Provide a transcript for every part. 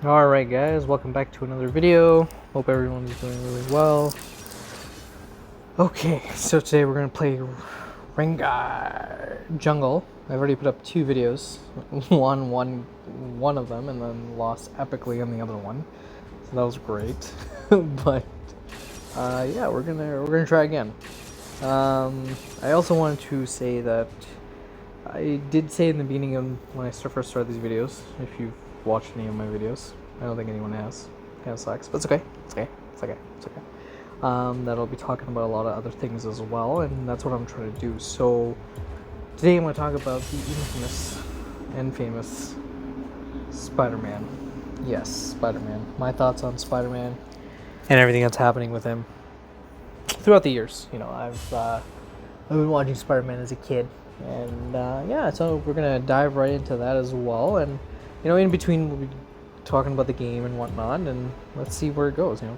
Alright guys, welcome back to another video. Hope everyone is doing really well. Okay, so today we're going to play Rengar Jungle. I've already put up 2 videos. One of them and then lost epically on the other one. So that was great. But yeah, we're gonna try again. I also wanted to say that I did say in the beginning of when I first started these videos, if you've watched any of my videos, I don't think anyone has. Kind of sucks, but it's okay. It's okay. It's okay. It's okay. That I'll be talking about a lot of other things as well, and that's what I'm trying to do. So today I'm going to talk about the infamous and famous Spider-Man. Yes, Spider-Man. My thoughts on Spider-Man and everything that's happening with him throughout the years. You know, I've been watching Spider-Man as a kid, and yeah, so we're gonna dive right into that as well. And you know, in between we'll be talking about the game and whatnot, and let's see where it goes. You know,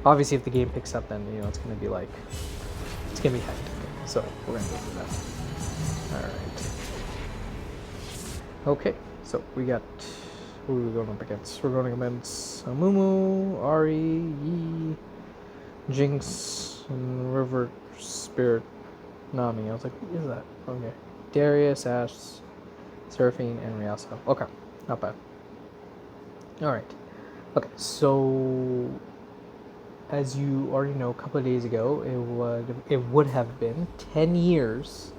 obviously if the game picks up, then you know it's gonna be hectic. So we're gonna go through that. All right. Okay, so we got. Who are we going up against? We're going against Amumu, Ari, Yi, Jinx, and River Spirit Nami. I was like, who is that? Okay. Darius, Ash, Seraphine, and Ryasa. Okay, not bad. Alright. Okay, so as you already know, a couple of days ago, it would have been 10 years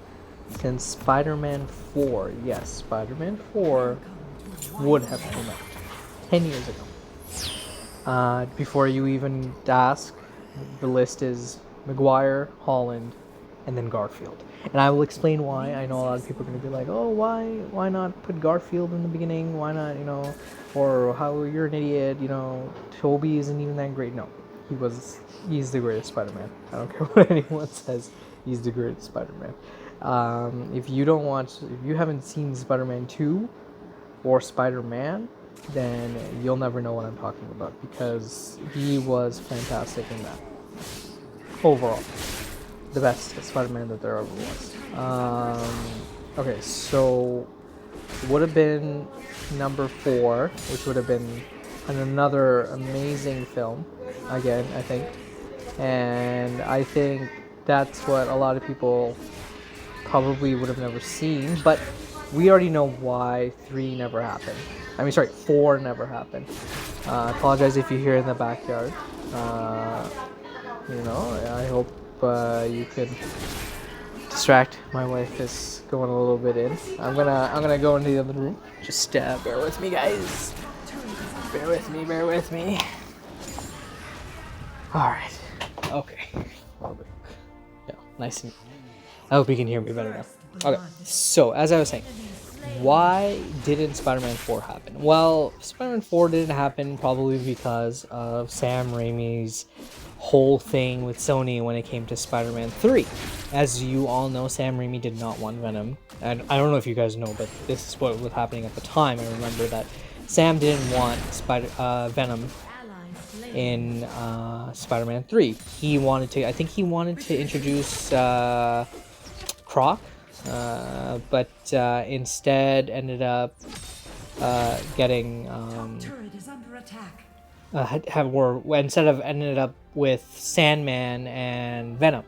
since Spider-Man 4. Yes, Spider-Man 4 would have come out 10 years ago. Before you even ask, the list is Maguire, Holland, and then Garfield. And I will explain why. I know a lot of people are going to be like, oh, why not put Garfield in the beginning? Why not, you know, or how you're an idiot, you know, Toby isn't even that great. No, he's the greatest Spider-Man. I don't care what anyone says, he's the greatest Spider-Man. If you haven't seen Spider-Man 2 or Spider-Man, then you'll never know what I'm talking about, because he was fantastic in that. Overall, the best Spider-Man that there ever was. Okay, so would have been number 4, which would have been another amazing film, again, I think. And I think that's what a lot of people probably would have never seen, but we already know why 3 never happened. 4 never happened. I apologize if you hear in the backyard. You know, I hope you could distract. My wife is going a little bit in. I'm gonna go into the other room. Just bear with me, guys. Bear with me. All right. Okay. Yeah, nice and. I hope you can hear me better now. Okay. So as I was saying, why didn't Spider-Man 4 happen? Well, Spider-Man 4 didn't happen probably because of Sam Raimi's whole thing with Sony when it came to Spider-Man 3. As you all know, Sam Raimi did not want Venom. And I don't know if you guys know, but this is what was happening at the time. I remember that Sam didn't want Venom in Spider-Man 3. I think he wanted to introduce Croc, but instead ended up getting ended up with Sandman and Venom,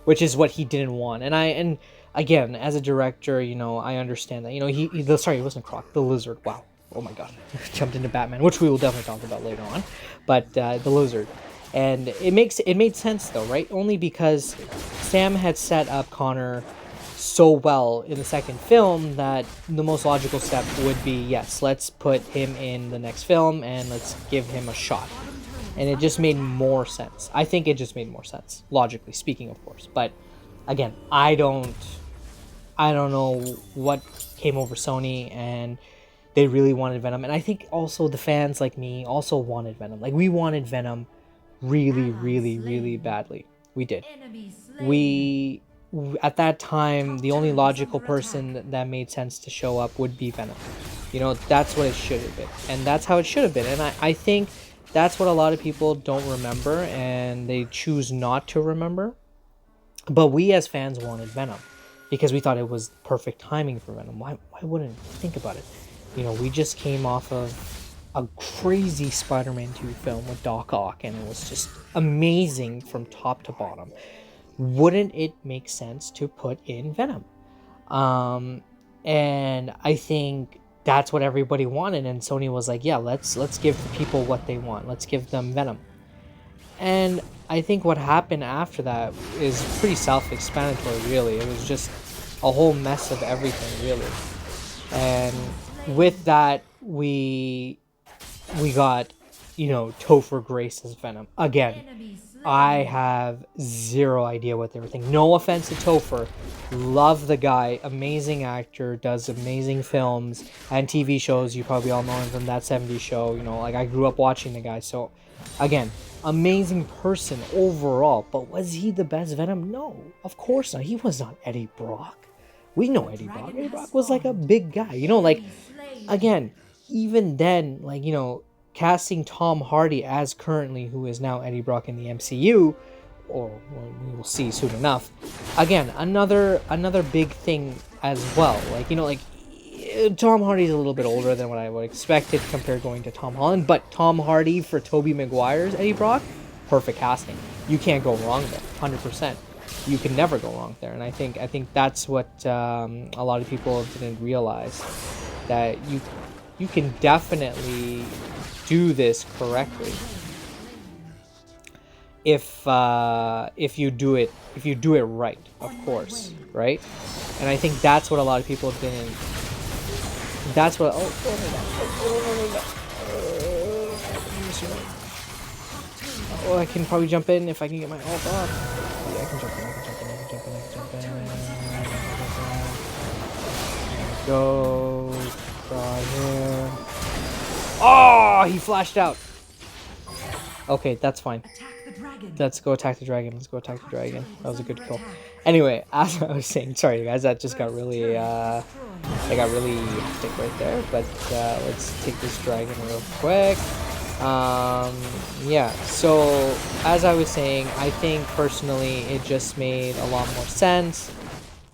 which is what he didn't want. And again, as a director, you know, I understand that. You know, it wasn't Croc, the Lizard. Wow, oh my God, jumped into Batman, which we will definitely talk about later on. But the Lizard, and it made sense though, right? Only because Sam had set up Connor so well in the second film that the most logical step would be, yes, let's put him in the next film and let's give him a shot. And it just made more sense. I think it just made more sense, logically speaking, of course. But again, I don't know what came over Sony, and they really wanted Venom. And I think also the fans like me also wanted Venom. Like, we wanted Venom really, really, really badly. We did. At that time, the only logical person that made sense to show up would be Venom. You know, that's what it should have been. And that's how it should have been. And I think that's what a lot of people don't remember, and they choose not to remember. But we as fans wanted Venom because we thought it was perfect timing for Venom. Why wouldn't you think about it? You know, we just came off of a crazy Spider-Man 2 film with Doc Ock, and it was just amazing from top to bottom. Wouldn't it make sense to put in Venom? Um, and I think that's what everybody wanted, and Sony was like, yeah, let's give the people what they want. Let's give them Venom. And I think what happened after that is pretty self-explanatory, really. It was just a whole mess of everything, really. And with that, we got, Topher Grace as Venom. Again, I have zero idea what they were thinking. No offense to Topher. Love the guy. Amazing actor. Does amazing films and TV shows. You probably all know him from That 70s Show. Like I grew up watching the guy. So, again, amazing person overall. But was he the best Venom? No. Of course not. He was not Eddie Brock. We know Eddie Brock. Eddie Brock was like a big guy. Again, even then, casting Tom Hardy as currently who is now Eddie Brock in the MCU, or we will see soon enough. Again, another big thing as well. Tom Hardy's a little bit older than what I would expected compared going to Tom Holland, but Tom Hardy for Tobey Maguire's Eddie Brock, perfect casting. You can't go wrong there, 100%. You can never go wrong there, and I think that's what a lot of people didn't realize, that you can definitely do this correctly if you do it right, of course, right? And I think that's what a lot of people didn't. That's what. Oh, I can probably jump in if I can get my ult off. Yeah, I can jump in. Go. Right here. Oh, he flashed out. Okay, that's fine. Let's go attack the dragon. That was a good kill. Anyway, as I was saying, sorry guys, that just got really, hectic right there. But let's take this dragon real quick. Yeah. So as I was saying, I think personally it just made a lot more sense,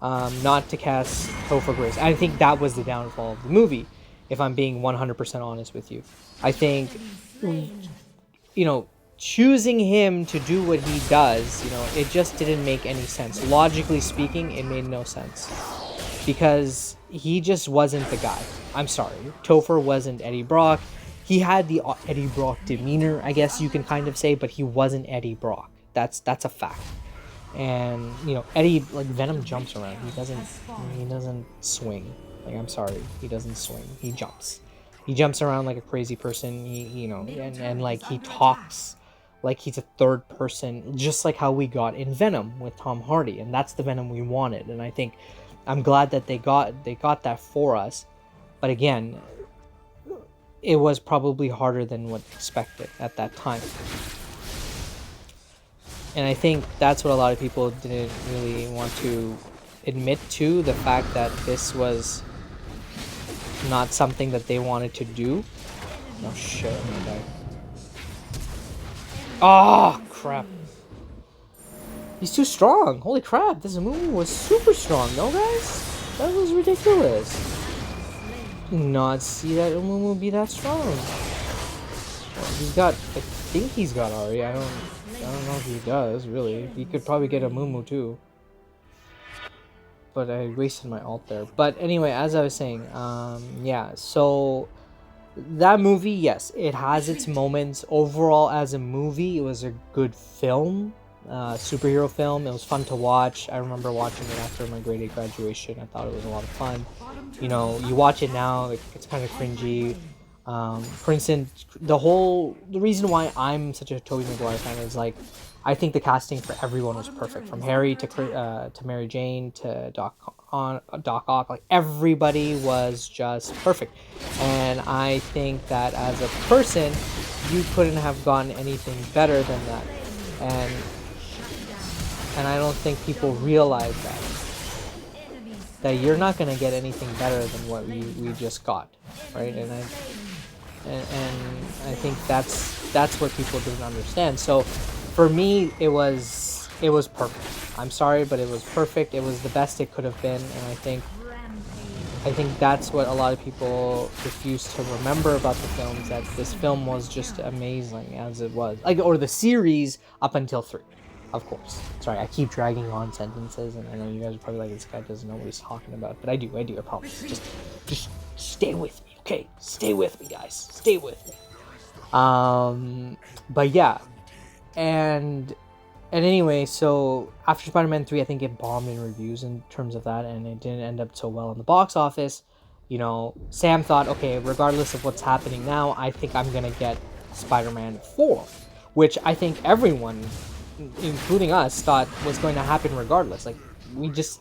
not to cast Topher Grace. I think that was the downfall of the movie, if I'm being 100% honest with you. I think, choosing him to do what he does, it just didn't make any sense. Logically speaking, it made no sense. Because he just wasn't the guy. I'm sorry. Topher wasn't Eddie Brock. He had the Eddie Brock demeanor, I guess you can kind of say, but he wasn't Eddie Brock. That's a fact. And, Eddie, Venom jumps around. He doesn't swing. I'm sorry. He doesn't swing. He jumps. He jumps around like a crazy person. And he talks like he's a third person, just like how we got in Venom with Tom Hardy, and that's the Venom we wanted. And I think I'm glad that they got that for us. But again, it was probably harder than what expected at that time. And I think that's what a lot of people didn't really want to admit to, the fact that this was not something that they wanted to do. Oh shit, I'm gonna die. Oh crap. He's too strong. Holy crap, this movie was super strong, no guys? That was ridiculous. Did not see that Umumu be that strong. He's got, I think he's got Ari. I don't know if he does, really. He could probably get a Mumu too. But I wasted my ult there. But anyway, as I was saying, yeah, so that movie, yes, it has its moments. Overall, as a movie, it was a good film, superhero film. It was fun to watch. I remember watching it after my grade 8 graduation. I thought it was a lot of fun. You watch it now, it's kind of cringy. For instance, the reason why I'm such a Tobey Maguire fan is I think the casting for everyone was perfect, from Harry to Mary Jane to Doc Ock. Everybody was just perfect, and I think that as a person, you couldn't have gotten anything better than that, and I don't think people realize that you're not gonna get anything better than what we just got, right? And I think that's what people didn't understand. So for me, it was perfect. I'm sorry, but it was perfect. It was the best it could have been, and I think I think that's what a lot of people refuse to remember about the films, that this film was just amazing as it was. Like, or the series up until 3, of course. Sorry, I keep dragging on sentences, and I know you guys are probably like, this guy doesn't know what he's talking about, but I do, I promise. Just stay with me, okay? Stay with me, guys. Stay with me. But yeah, and anyway, so after Spider-Man 3, I think it bombed in reviews in terms of that, and it didn't end up so well in the box office. You know, Sam thought, okay, regardless of what's happening now, I think I'm gonna get Spider-Man 4, which I think everyone, including us, thought was going to happen regardless. Like,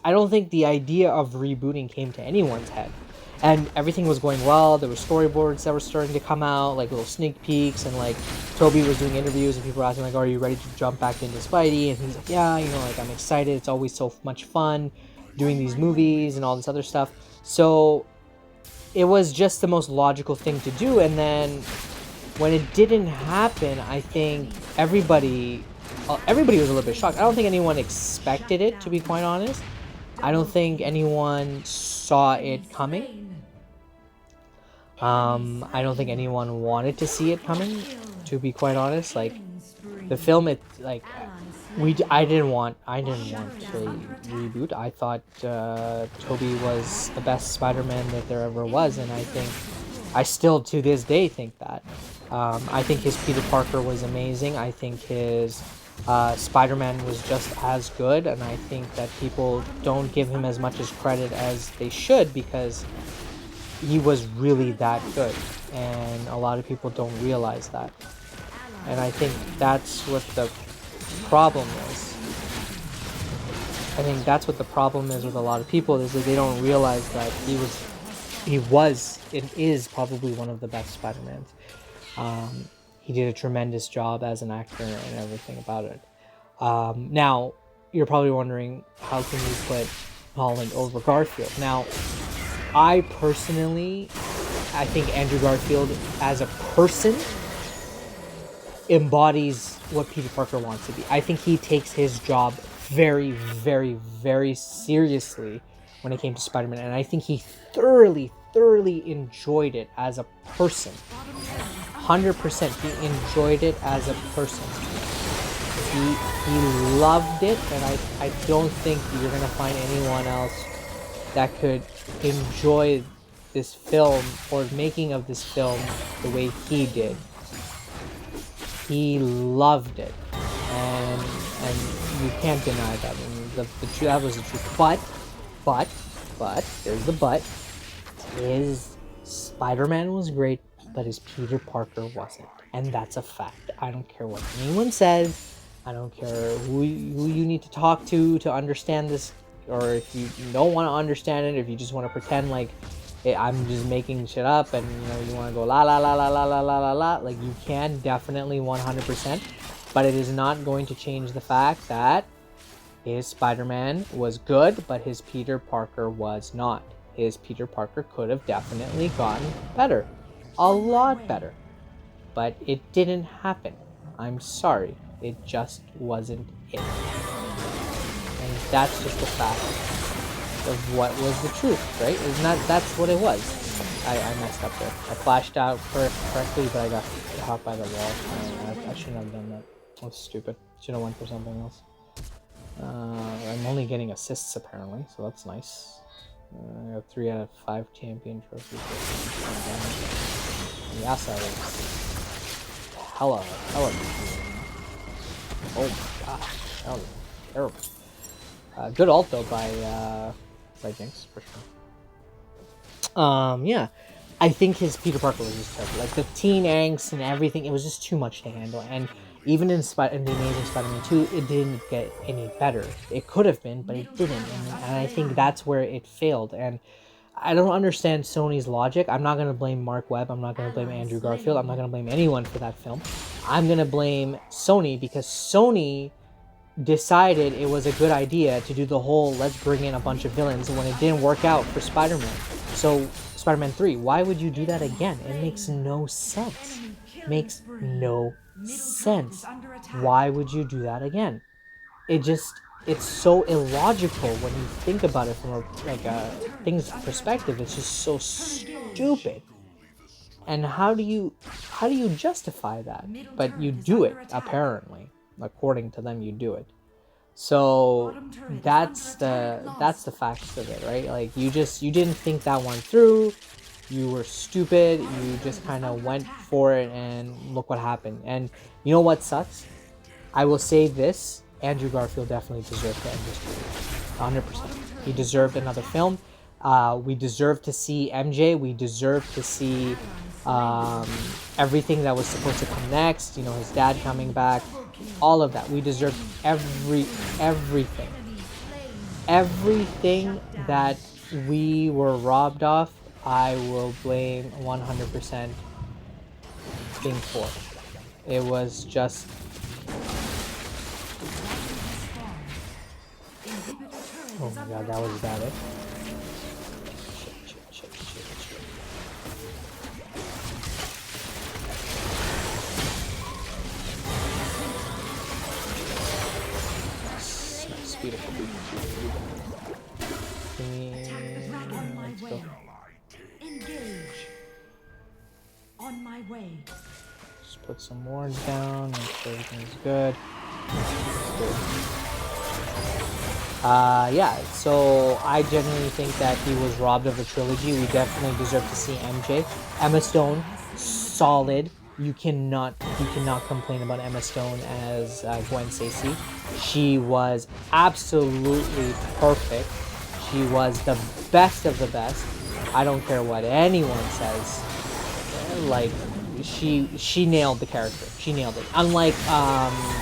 I don't think the idea of rebooting came to anyone's head. And everything was going well. There were storyboards that were starting to come out, like little sneak peeks, and like Toby was doing interviews, and people were asking like, "Are you ready to jump back into Spidey?" And he's like, "Yeah, you know, like I'm excited. It's always so much fun doing these movies and all this other stuff." So it was just the most logical thing to do. And then when it didn't happen, I think everybody was a little bit shocked. I don't think anyone expected it, to be quite honest. I don't think anyone saw it coming. I don't think anyone wanted to see it coming, to be quite honest. Like, the film, I didn't want a reboot. I thought Toby was the best Spider-Man that there ever was, and I still to this day think that. I think his Peter Parker was amazing. I think his Spider-Man was just as good, and I think that people don't give him as much as credit as they should, because he was really that good, and a lot of people don't realize that. And I think that's what the problem is. I think that's what the problem is with a lot of people, is that they don't realize that he was and is probably one of the best Spider-Mans. He did a tremendous job as an actor and everything about it. Now, you're probably wondering, how can you put Holland over Garfield? Now, I think Andrew Garfield as a person embodies what Peter Parker wants to be. I think he takes his job very, very, very seriously when it came to Spider-Man, and I think he thoroughly enjoyed it as a person. 100% he enjoyed it as a person. He loved it, and I don't think you're gonna find anyone else that could enjoy this film or making of this film the way he did. He loved it, and you can't deny that. I mean, that was the truth. But there's the but. His Spider-Man was great, but his Peter Parker wasn't, and that's a fact. I don't care what anyone says. I don't care who you need to talk to understand this, or if you don't want to understand it, if you just want to pretend like, hey, I'm just making shit up, and you want to go la la la la la la la la la, like, you can definitely 100%, but it is not going to change the fact that his Spider-Man was good, but his Peter Parker was not. His Peter Parker could have definitely gotten better, a lot better, but it didn't happen. I'm sorry, it just wasn't it. And that's just the fact of what was the truth, right? That's what it was. I messed up there. I flashed out correctly, but I got caught by the wall. I shouldn't have done that. That's stupid. Should have went for something else. I'm only getting assists apparently, so that's nice. I have 3 out of 5 champion trophies. Yasa is hella. Oh my gosh, that was terrible. Good ult though by Jinx for sure. Yeah, I think his Peter Parker was just terrible. Like, the teen angst and everything, it was just too much to handle. And even in the Amazing Spider-Man 2, it didn't get any better. It could have been, but it didn't. And I think that's where it failed. And I don't understand Sony's logic. I'm not going to blame Mark Webb. I'm not going to blame Andrew Garfield. I'm not going to blame anyone for that film. I'm going to blame Sony, because Sony decided it was a good idea to do the whole let's bring in a bunch of villains when it didn't work out for Spider-Man. So Spider-Man 3, why would you do that again? It makes no sense. Makes no sense. Why would you do that again? It just it's so illogical when you think about it from a thing's perspective. It's just so stupid. And how do you justify that? But you do it, apparently. According to them, you do it. So that's the facts of it, right? Like, you didn't think that one through. You were stupid. You just kind of went for it, and look what happened. And you know what sucks? I will say this: Andrew Garfield definitely deserved to end his career, 100%. He deserved another film. We deserve to see MJ. We deserve to see everything that was supposed to come next. You know, his dad coming back, all of that. We deserve everything that we were robbed of. I will blame 100% Thing 4. It was just oh my god, that was bad, eh? Shit. Nice, beautiful. Let's go. Engage. On my way. Just put some more down, make sure everything's good. Yeah, so I genuinely think that he was robbed of a trilogy. We definitely deserve to see MJ. Emma Stone, solid. You cannot complain about Emma Stone as Gwen Stacy. She was absolutely perfect. She was the best of the best. I don't care what anyone says. Like, she nailed the character. She nailed it. Unlike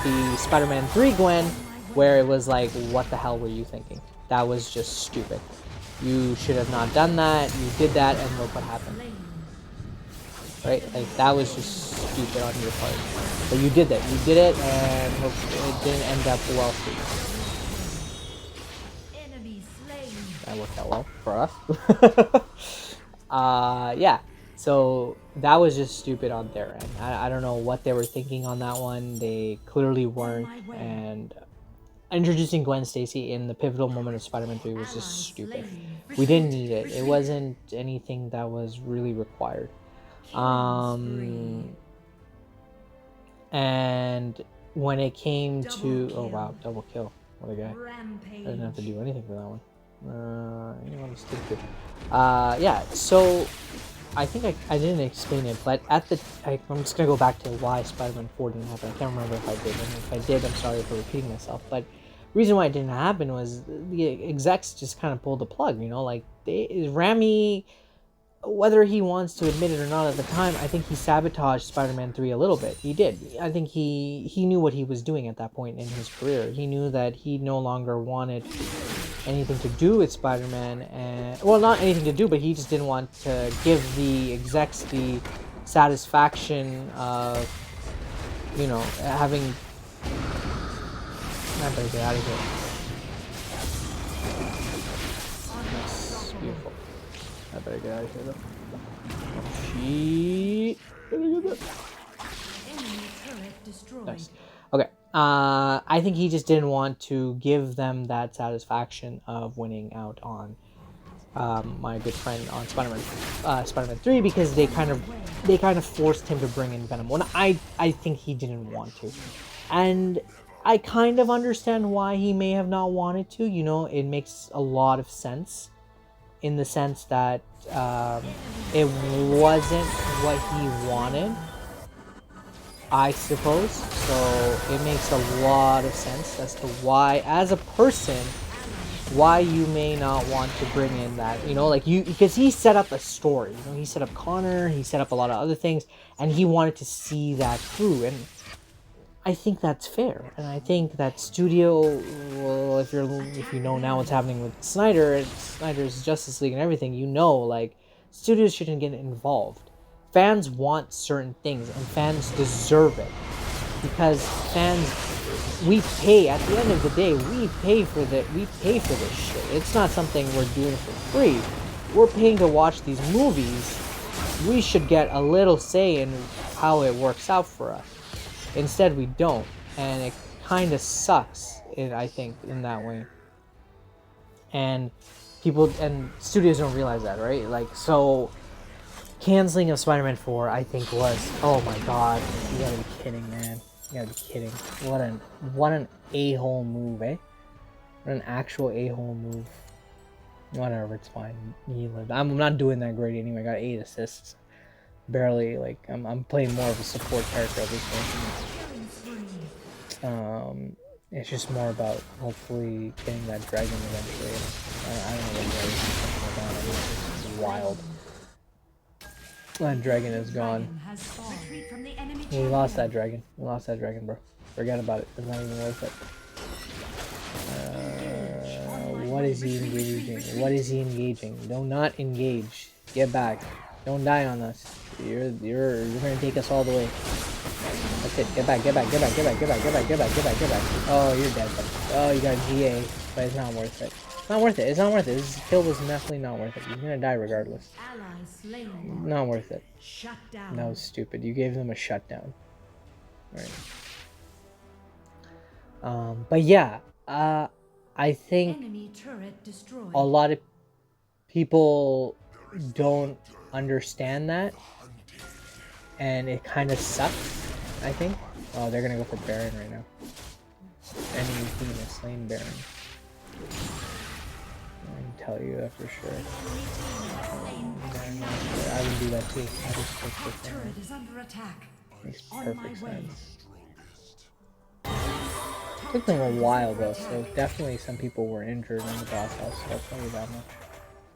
the Spider-Man 3 Gwen, where it was like, what the hell were you thinking? That was just stupid. You should have not done that. You did that, and look what happened. Right? Like, that was just stupid on your part. But you did that. You did it, and look, it didn't end up well for you. That worked out well for us. Yeah. So that was just stupid on their end. I don't know what they were thinking on that one. They clearly weren't. And introducing Gwen Stacy in the pivotal moment of Spider-Man 3 was just stupid. We didn't need it. It wasn't anything that was really required. And when it came to... Oh, wow. Double kill. What a guy. I didn't have to do anything for that one. Anyone to stick to. Yeah, so... I think I didn't explain it, but I'm just going to go back to why Spider-Man 4 didn't happen. I can't remember if I did, and if I did, I'm sorry for repeating myself, but the reason why it didn't happen was the execs just kind of pulled the plug, you know, like, Raimi, whether he wants to admit it or not at the time, I think he sabotaged Spider-Man 3 a little bit. He did. I think he knew what he was doing at that point in his career. He knew that he no longer wanted anything to do with Spider-Man, and well, not anything to do, but he just didn't want to give the execs the satisfaction of, you know, having... I better get out of here. That's beautiful. I better get out of here though. Shit. Better get that. Nice. Okay. I think he just didn't want to give them that satisfaction of winning out on my good friend on Spider-Man 3, because they kind of forced him to bring in Venom when I think he didn't want to. And I kind of understand why he may have not wanted to. You know, it makes a lot of sense in the sense that it wasn't what he wanted, I suppose. So it makes a lot of sense as to why, as a person, why you may not want to bring in that, you know, like, because he set up a story, you know, he set up Connor, he set up a lot of other things, and he wanted to see that through, and I think that's fair. And I think that studio, well, if you know now what's happening with Snyder's Justice League and everything, you know, like, studios shouldn't get involved. Fans want certain things, and fans deserve it, because fans, we pay, at the end of the day, we pay for this shit. It's not something we're doing for free. We're paying to watch these movies. We should get a little say in how it works out for us. Instead, we don't, and it kind of sucks. I think, in that way. And people and studios don't realize that, right? Like, so canceling of Spider-Man 4, I think, was, oh my god, you gotta be kidding, man. You gotta be kidding. What an a-hole move, eh? What an actual a-hole move. Whatever, it's fine. He lived. I'm not doing that great anyway. I got 8 assists. Barely, like, I'm playing more of a support character at this point. It's just more about hopefully getting that dragon eventually. I don't know what dragon is something like that. It's wild. That dragon is gone. We lost that dragon. We lost that dragon, bro. Forget about it. It's not even worth it. What is he engaging? What is he engaging? Do not engage. Get back. Don't die on us. You're gonna take us all the way. That's it. Get back. Get back. Get back. Get back. Get back. Get back. Get back. Get back. Get back. Oh, you're dead. Buddy. Oh, you got GA, but it's not worth it. It's not worth it. It's not worth it. This kill was definitely not worth it. He's gonna die regardless. Not worth it. That was stupid. You gave them a shutdown. Right. But yeah, I think a lot of people don't understand that, and it kind of sucks, I think. Oh, they're gonna go for Baron right now. Enemy team is slain Baron. I can tell you that for sure. I would do that too. I just click this one. Makes perfect sense. It took them a while though, so definitely some people were injured in the boss house, so I'll tell you that much.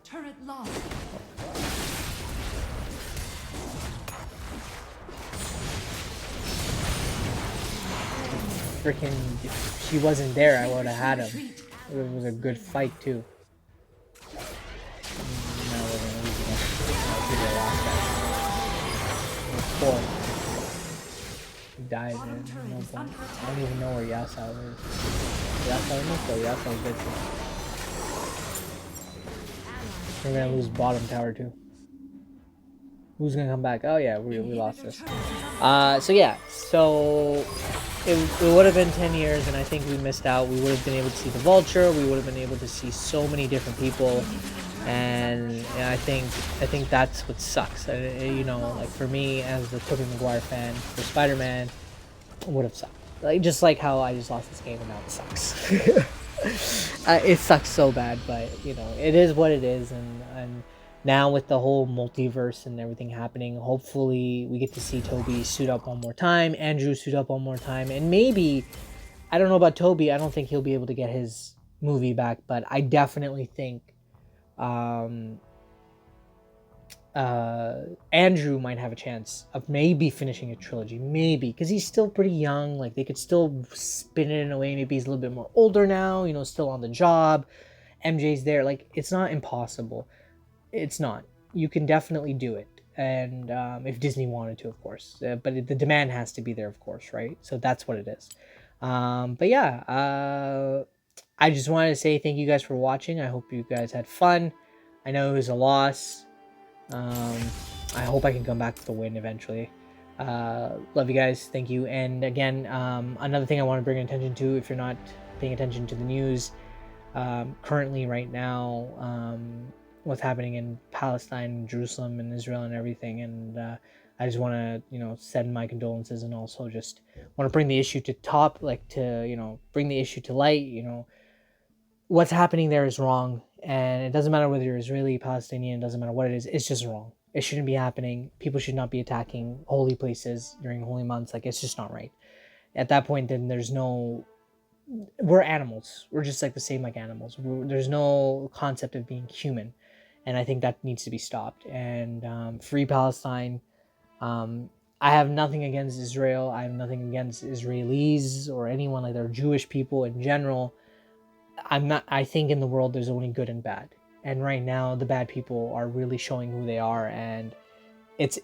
Turret lost. Freaking, if she wasn't there, I would have had him. It was a good fight too. Now we're gonna lose again. People lost that. 4. He died, man. No point. I don't even know where Yasuo is. Yasuo in this? Oh, Yasuo's dead too. We're gonna lose bottom tower too. Who's gonna come back? Oh yeah, we lost this. So yeah, so it would have been 10 years, and I think we missed out. We would have been able to see the Vulture. We would have been able to see so many different people, and I think that's what sucks. You know, like for me as the Tobey Maguire fan, for Spider-Man, it would have sucked. Like just like how I just lost this game, and now it sucks. It sucks so bad, but you know, it is what it is, and now with the whole multiverse and everything happening, hopefully we get to see Tobey suit up one more time, Andrew suit up one more time, and maybe, I don't know about Tobey, I don't think he'll be able to get his movie back, but I definitely think Andrew might have a chance of maybe finishing a trilogy, maybe, because he's still pretty young. Like they could still spin it in a way. Maybe he's a little bit more older now, you know, still on the job. MJ's there. Like it's not impossible. It's not. You can definitely do it, and if Disney wanted to, of course. But the demand has to be there, of course, right? So that's what it is. But yeah, I just wanted to say thank you guys for watching. I hope you guys had fun. I know it was a loss. I hope I can come back with a win eventually. Love you guys. Thank you. And again, another thing I want to bring attention to, if you're not paying attention to the news, currently right now, what's happening in Palestine, Jerusalem, and Israel and everything. And I just want to, you know, send my condolences, and also just want to bring the issue to top, like to, you know, bring the issue to light. You know, what's happening there is wrong, and it doesn't matter whether you're Israeli, Palestinian, it doesn't matter what it is. It's just wrong. It shouldn't be happening. People should not be attacking holy places during holy months. Like it's just not right. At that point, then there's no. We're animals. We're just like the same like animals. There's no concept of being human. And I think that needs to be stopped. And free Palestine. I have nothing against Israel. I have nothing against Israelis or anyone like they're Jewish people in general. I think in the world there's only good and bad. And right now the bad people are really showing who they are, and it's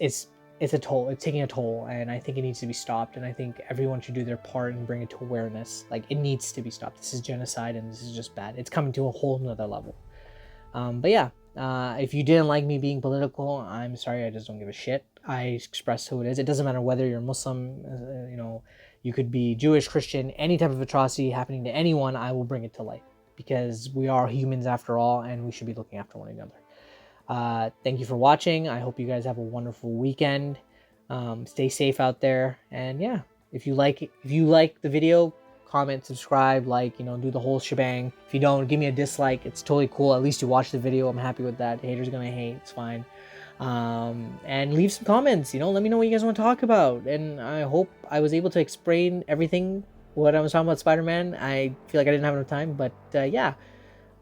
a toll. It's taking a toll, and I think it needs to be stopped. And I think everyone should do their part and bring it to awareness. Like it needs to be stopped. This is genocide, and this is just bad. It's coming to a whole nother level. But yeah. If you didn't like me being political, I'm sorry. I just don't give a shit. I express who it is. It doesn't matter whether you're Muslim, you know, You could be Jewish, Christian, any type of atrocity happening to anyone, I will bring it to light, because we are humans after all, and we should be looking after one another. Thank you for watching. I hope you guys have a wonderful weekend. Stay safe out there, and yeah, if you like the video, comment, subscribe, like, do the whole shebang. If you don't, give me a dislike. It's totally cool. At least you watched the video. I'm happy with that. Haters are gonna hate. It's fine. And leave some comments. Let me know what you guys want to talk about. And I hope I was able to explain everything what I was talking about Spider-Man. I feel like I didn't have enough time, but yeah,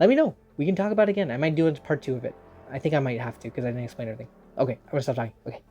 let me know. We can talk about it again. I might do a part 2 of it. I think I might have to because I didn't explain everything. Okay, I'm gonna stop talking. Okay.